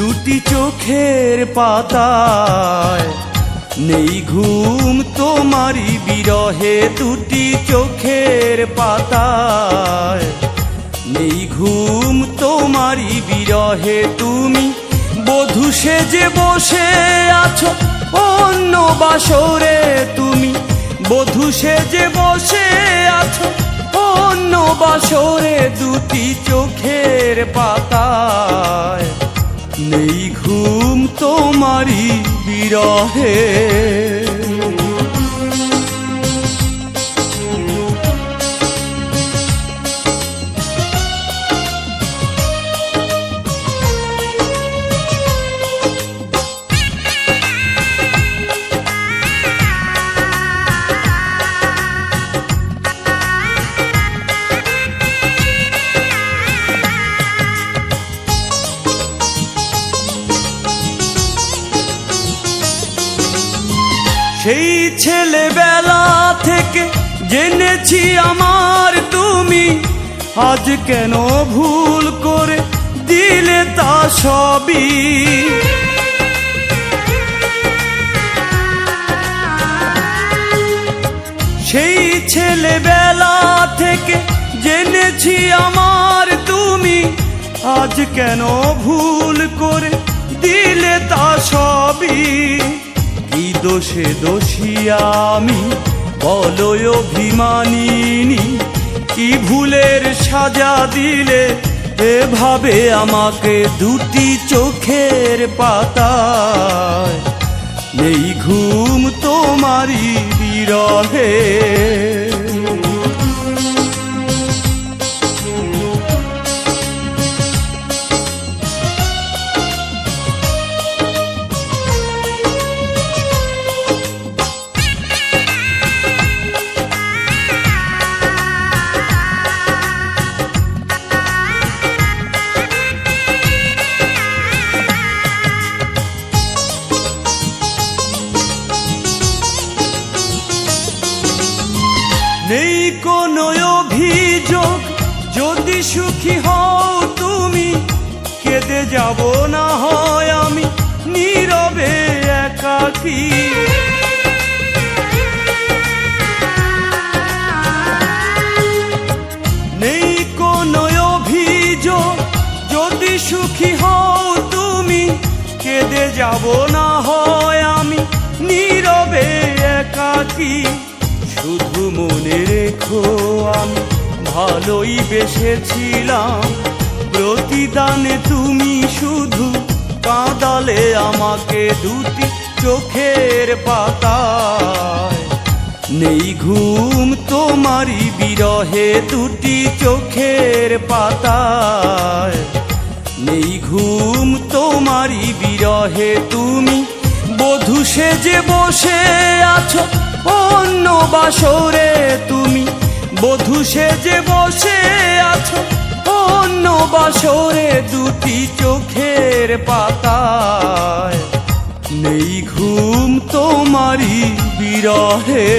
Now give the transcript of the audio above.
দুটি চোখের পাতায় নেই ঘুম তোমারই বিরহে, দুটি চোখের পাতায় নেই ঘুম তোমারই বিরহে। তুমি বধূ সেজে বসে আছো অন্য বাসরে, তুমি বধূ সেজে বসে আছো অন্য বাসরে, দুটি চোখের পাতায় নেই ঘুম তোমারই বিরহে। সেই ছেলেবেলা থেকে জেনেছি আমার তুমি, আজ কেন ভুল করে দিলে তা সবই। সেই ছেলেবেলা থেকে জেনেছি আমার তুমি, আজ কেন ভুল করে দিলে তা সবই। কি দোষে দোষী আমি বলো অভিমানিনী, কি ভুলের সাজা দিলে এভাবে আমাকে, দুটি চোখের পাতায় নেই ঘুম তোমারই বিরহে। নেই কোনো অভিযোগ যদি সুখী হও তুমি, কেঁদে যাব না হয় আমি নীরবে একাকী। নেই কোনো অভিযোগ যদি সুখী হও তুমি, কেঁদে যাব না হয় আমি নীরবে একাকী। শুধু মনে রেখো আমি ভালোই বেসেছিলাম, প্রতিদানে তুমি শুধু কাঁদালে আমাকে, দুটি চোখের পাতায় নেই ঘুম তোমারই বিরহে, দুটি চোখের পাতায় নেই ঘুম তোমারই বিরহে। তুমি বধূ সেজে বসে আছো অন্য বাসরে, তুমি বধূ সেজে বসে আছো অন্য বাসরে, দুটি চোখের পাতায় নেই ঘুম তোমারই বিরহে।